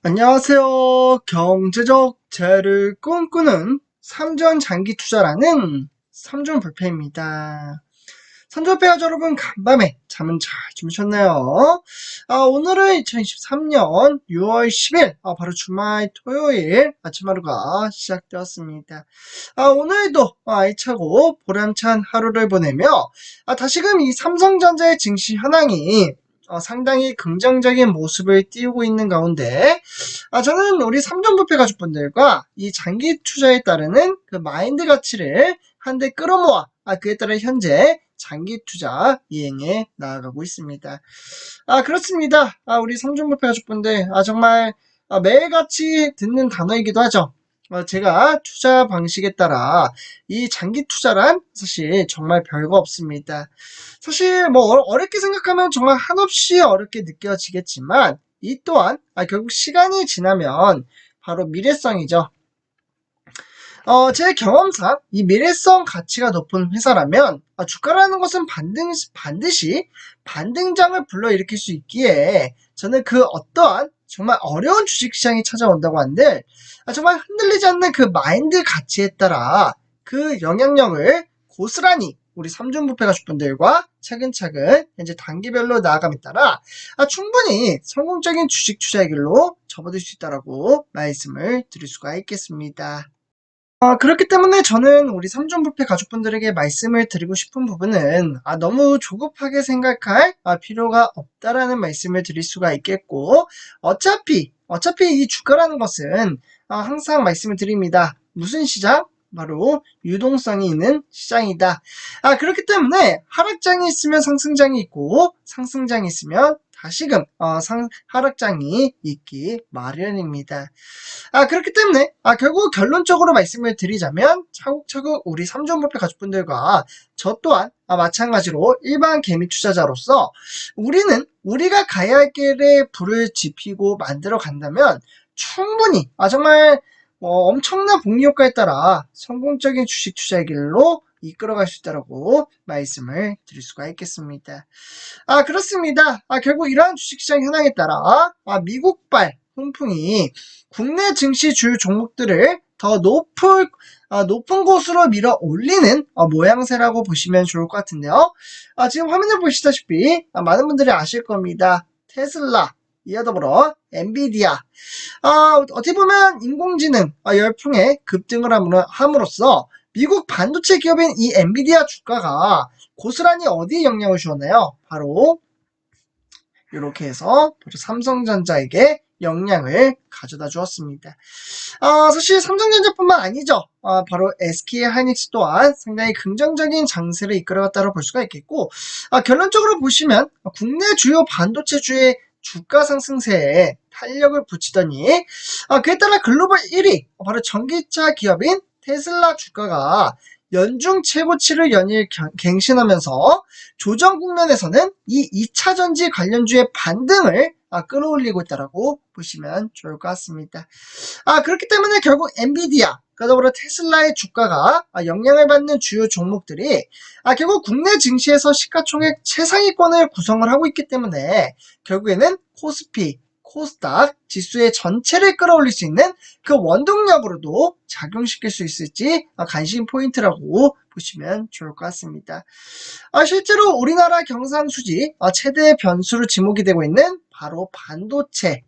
안녕하세요. 경제적 자유를 꿈꾸는 삼전 장기 투자라는 삼전 불패입니다. 삼전 불패 여러분 간밤에 잠은 잘 주무셨나요? 오늘은 2023년 6월 10일 바로 주말 토요일 아침 하루가 시작되었습니다. 오늘도 알차고 보람찬 하루를 보내며 다시금 이 삼성전자의 증시 현황이 상당히 긍정적인 모습을 띄우고 있는 가운데 저는 우리 삼전부패 가족분들과 이 장기 투자에 따르는 그 마인드 가치를 한데 끌어모아 그에 따라 현재 장기 투자 이행에 나아가고 있습니다. 그렇습니다. 우리 삼전부패 가족분들 정말 매일같이 듣는 단어이기도 하죠. 제가 투자 방식에 따라 이 장기 투자란 사실 정말 별거 없습니다. 사실 뭐 어렵게 생각하면 정말 한없이 어렵게 느껴지겠지만 이 또한 결국 시간이 지나면 바로 미래성이죠. 제 경험상 이 미래성 가치가 높은 회사라면 주가라는 것은 반드시 반등장을 불러일으킬 수 있기에 저는 그 어떠한 정말 어려운 주식시장이 찾아온다고 한들 정말 흔들리지 않는 그 마인드 가치에 따라 그 영향력을 고스란히 우리 삼중부패 가족분들과 차근차근 현재 단계별로 나아감에 따라 충분히 성공적인 주식 투자의 길로 접어들 수 있다라고 말씀을 드릴 수가 있겠습니다. 그렇기 때문에 저는 우리 삼중부패 가족분들에게 말씀을 드리고 싶은 부분은 너무 조급하게 생각할 필요가 없다라는 말씀을 드릴 수가 있겠고 어차피 이 주가라는 것은 항상 말씀을 드립니다. 무슨 시장? 바로 유동성이 있는 시장이다. 그렇기 때문에 하락장이 있으면 상승장이 있고 상승장이 있으면 다시금 하락장이 있기 마련입니다. 그렇기 때문에 결국 결론적으로 말씀을 드리자면 차곡차곡 우리 삼전부패 가족분들과 저 또한 마찬가지로 일반 개미 투자자로서 우리가 가야 할 길에 불을 지피고 만들어 간다면 충분히 정말 엄청난 복리 효과에 따라 성공적인 주식 투자의 길로 이끌어갈 수 있다고 말씀을 드릴 수가 있겠습니다. 그렇습니다. 결국 이러한 주식시장 현황에 따라 미국발 훈풍이 국내 증시 주요 종목들을 더 높은 곳으로 밀어 올리는 모양새라고 보시면 좋을 것 같은데요. 지금 화면에 보시다시피 많은 분들이 아실 겁니다. 테슬라, 이와 더불어 엔비디아. 어떻게 보면 인공지능 열풍에 급등을 함으로써 미국 반도체 기업인 이 엔비디아 주가가 고스란히 어디에 영향을 주었나요? 바로 이렇게 해서 삼성전자에게 영향을 가져다 주었습니다. 사실 삼성전자뿐만 아니죠. 바로 SK하이닉스 또한 상당히 긍정적인 장세를 이끌어갔다고 볼 수가 있겠고 결론적으로 보시면 국내 주요 반도체주의 주가 상승세에 탄력을 붙이더니 그에 따라 글로벌 1위 바로 전기차 기업인 테슬라 주가가 연중 최고치를 연일 갱신하면서 조정 국면에서는 이 2차전지 관련주의 반등을 끌어올리고 있다고 보시면 좋을 것 같습니다. 그렇기 때문에 결국 엔비디아, 더불어 테슬라의 주가가 영향을 받는 주요 종목들이 결국 국내 증시에서 시가총액 최상위권을 구성을 하고 있기 때문에 결국에는 코스피, 코스닥 지수의 전체를 끌어올릴 수 있는 그 원동력으로도 작용시킬 수 있을지 관심 포인트라고 보시면 좋을 것 같습니다. 실제로 우리나라 경상수지 최대 변수로 지목이 되고 있는 바로 반도체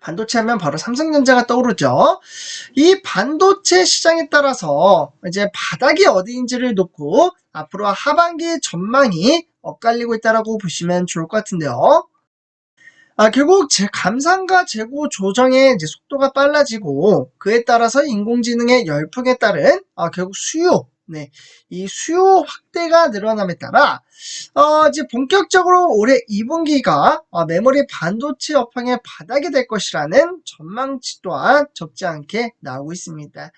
하면 바로 삼성전자가 떠오르죠. 이 반도체 시장에 따라서 이제 바닥이 어디인지를 놓고 앞으로 하반기 전망이 엇갈리고 있다라고 보시면 좋을 것 같은데요. 결국 감산과 재고 조정의 이제 속도가 빨라지고 그에 따라서 인공지능의 열풍에 따른 결국 이 수요 확대가 늘어남에 따라 이제 본격적으로 올해 2분기가 메모리 반도체 업황의 바닥이 될 것이라는 전망치 또한 적지 않게 나오고 있습니다.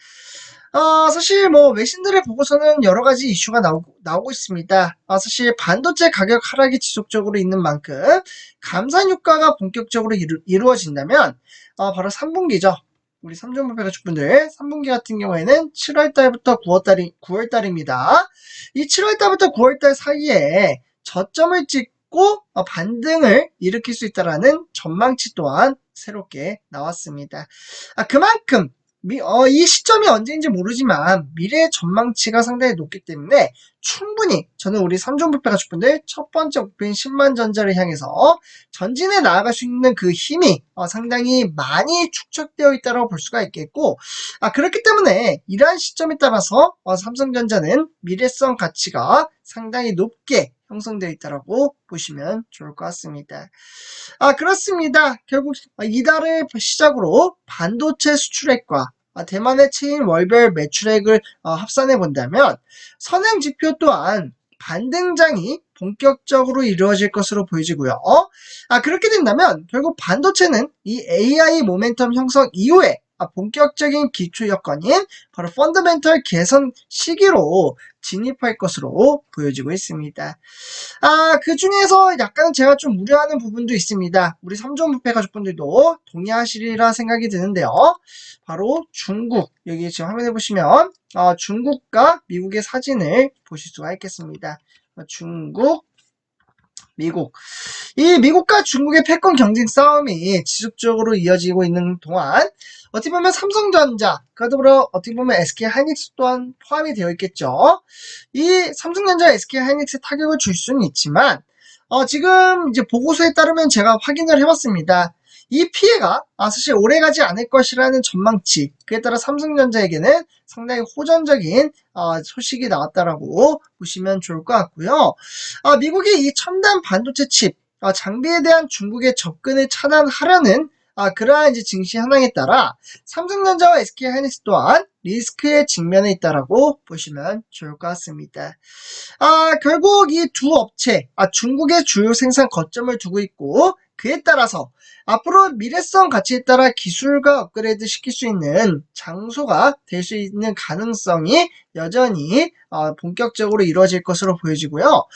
사실 외신들의 보고서는 여러 가지 이슈가 나오고 있습니다. 사실 반도체 가격 하락이 지속적으로 있는 만큼 감산 효과가 본격적으로 이루어진다면 바로 3분기죠. 우리 삼성물패 가족분들 3분기 같은 경우에는 7월달부터 9월달입니다. 이 7월달부터 9월달 사이에 저점을 찍고 반등을 일으킬 수 있다라는 전망치 또한 새롭게 나왔습니다. 그만큼 이 시점이 언제인지 모르지만 미래의 전망치가 상당히 높기 때문에 충분히 저는 우리 삼종불패 가족분들 첫 번째 목표인 10만 전자를 향해서 전진해 나아갈 수 있는 그 힘이 상당히 많이 축적되어 있다고 볼 수가 있겠고, 그렇기 때문에 이러한 시점에 따라서 삼성전자는 미래성 가치가 상당히 높게 형성되어 있다고 보시면 좋을 것 같습니다. 그렇습니다. 결국 이달을 시작으로 반도체 수출액과 대만의 체인 월별 매출액을 합산해 본다면 선행 지표 또한 반등장이 본격적으로 이루어질 것으로 보여지고요. 그렇게 된다면 결국 반도체는 이 AI 모멘텀 형성 이후에 본격적인 기초 여건인 바로 펀더멘털 개선 시기로 진입할 것으로 보여지고 있습니다. 그 중에서 약간 제가 좀 우려하는 부분도 있습니다. 우리 삼종부패 가족분들도 동의하시리라 생각이 드는데요. 바로 중국, 여기 지금 화면에 보시면 중국과 미국의 사진을 보실 수가 있겠습니다. 중국, 미국. 이 미국과 중국의 패권 경쟁 싸움이 지속적으로 이어지고 있는 동안 어떻게 보면 삼성전자, 그러더불어 어떻게 보면 SK하이닉스 또한 포함이 되어 있겠죠. 이 삼성전자, SK하이닉스에 타격을 줄 수는 있지만 지금 이제 보고서에 따르면 제가 확인을 해봤습니다. 이 피해가 사실 오래가지 않을 것이라는 전망치, 그에 따라 삼성전자에게는 상당히 호전적인 소식이 나왔다라고 보시면 좋을 것 같고요. 미국이 이 첨단 반도체 칩 장비에 대한 중국의 접근을 차단하려는 그러한 이제 증시 현황에 따라 삼성전자와 SK하이닉스 또한 리스크에 직면해 있다라고 보시면 좋을 것 같습니다. 결국 이 두 업체, 중국의 주요 생산 거점을 두고 있고, 그에 따라서 앞으로 미래성 가치에 따라 기술과 업그레이드 시킬 수 있는 장소가 될 수 있는 가능성이 여전히 본격적으로 이루어질 것으로 보여지고요.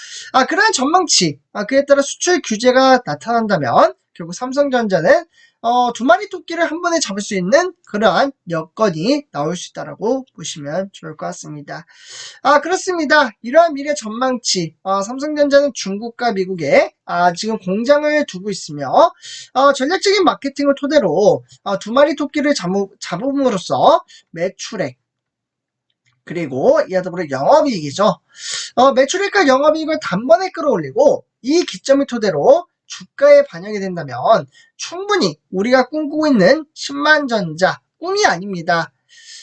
그러한 전망치, 그에 따라 수출 규제가 나타난다면 결국 삼성전자는 두 마리 토끼를 한 번에 잡을 수 있는 그러한 여건이 나올 수 있다고 보시면 좋을 것 같습니다. 그렇습니다. 이러한 미래 전망치, 삼성전자는 중국과 미국에 지금 공장을 두고 있으며 전략적인 마케팅을 토대로 두 마리 토끼를 잡음으로써 매출액, 그리고 이와 더불어 영업이익이죠. 매출액과 영업이익을 단번에 끌어올리고 이 기점을 토대로 주가에 반영이 된다면 충분히 우리가 꿈꾸고 있는 10만 전자 꿈이 아닙니다.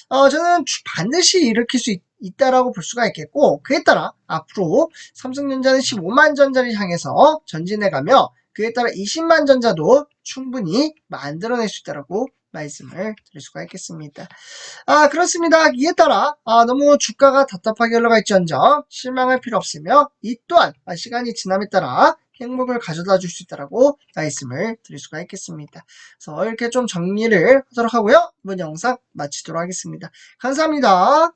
저는 반드시 일으킬 수 있다라고 볼 수가 있겠고, 그에 따라 앞으로 삼성전자는 15만 전자를 향해서 전진해가며 그에 따라 20만 전자도 충분히 만들어낼 수 있다라고 말씀을 드릴 수가 있겠습니다. 그렇습니다. 이에 따라 너무 주가가 답답하게 흘러가 있지언정 실망할 필요 없으며 이 또한 시간이 지남에 따라 행복을 가져다 줄 수 있다라고 말씀을 드릴 수가 있겠습니다. 그래서 이렇게 좀 정리를 하도록 하고요. 이번 영상 마치도록 하겠습니다. 감사합니다.